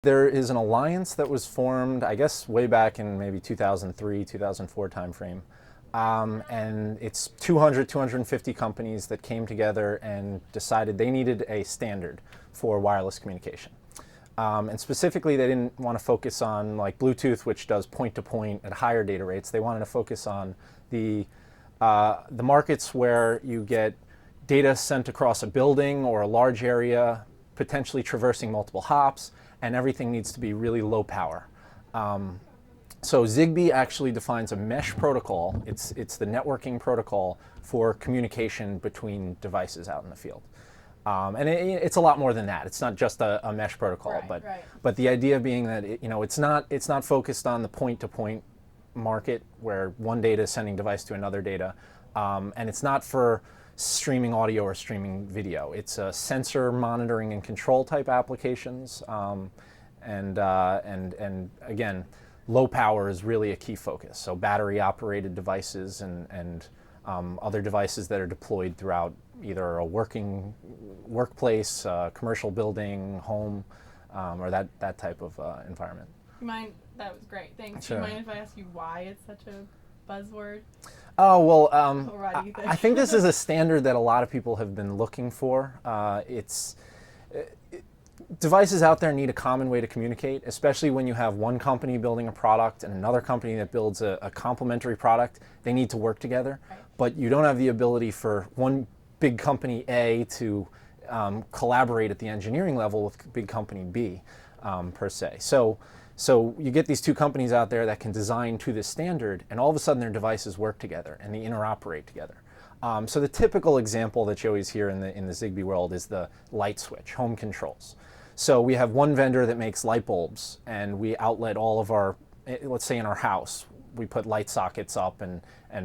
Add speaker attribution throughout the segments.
Speaker 1: There is an alliance that was formed, I guess, way back in maybe 2003, 2004 timeframe. And it's 250 companies that came together and decided they needed a standard for wireless communication. And specifically, they didn't want to focus on like Bluetooth, which does point-to-point at higher data rates. They wanted to focus on the markets where you get data sent across a building or a large area, potentially traversing multiple hops, and everything needs to be really low power. So ZigBee actually defines a mesh protocol. It's the networking protocol for communication between devices out in the field. And it's a lot more than that. It's not just a mesh protocol, but the idea being that it's not focused on the point-to-point market where one data is sending device to another data, and it's not for streaming audio or streaming video. It's sensor monitoring and control type applications, and again, low power is really a key focus. So battery operated devices and other devices that are deployed throughout either a workplace, commercial building, home, or that type of environment.
Speaker 2: You mind? That was great. Thanks.
Speaker 1: Sure.
Speaker 2: Do you mind if I ask you why it's such a buzzword?
Speaker 1: Oh, well,
Speaker 2: Or why do you think?
Speaker 1: I think this is a standard that a lot of people have been looking for. Devices out there need a common way to communicate, especially when you have one company building a product and another company that builds a complementary product. They need to work together, but you don't have the ability for one big company A to collaborate at the engineering level with big company B, per se. So you get these two companies out there that can design to this standard, and all of a sudden their devices work together and they interoperate together. So the typical example that you always hear in the ZigBee world is the light switch, home controls. So we have one vendor that makes light bulbs, and we outlet all of our, let's say in our house, we put light sockets up and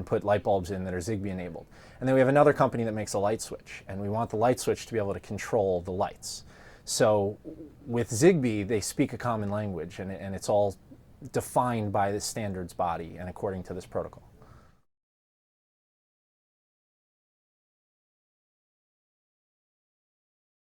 Speaker 1: put light bulbs in that are ZigBee enabled. And then we have another company that makes a light switch, and we want the light switch to be able to control the lights. So with ZigBee, they speak a common language, and it's all defined by the standards body and according to this protocol.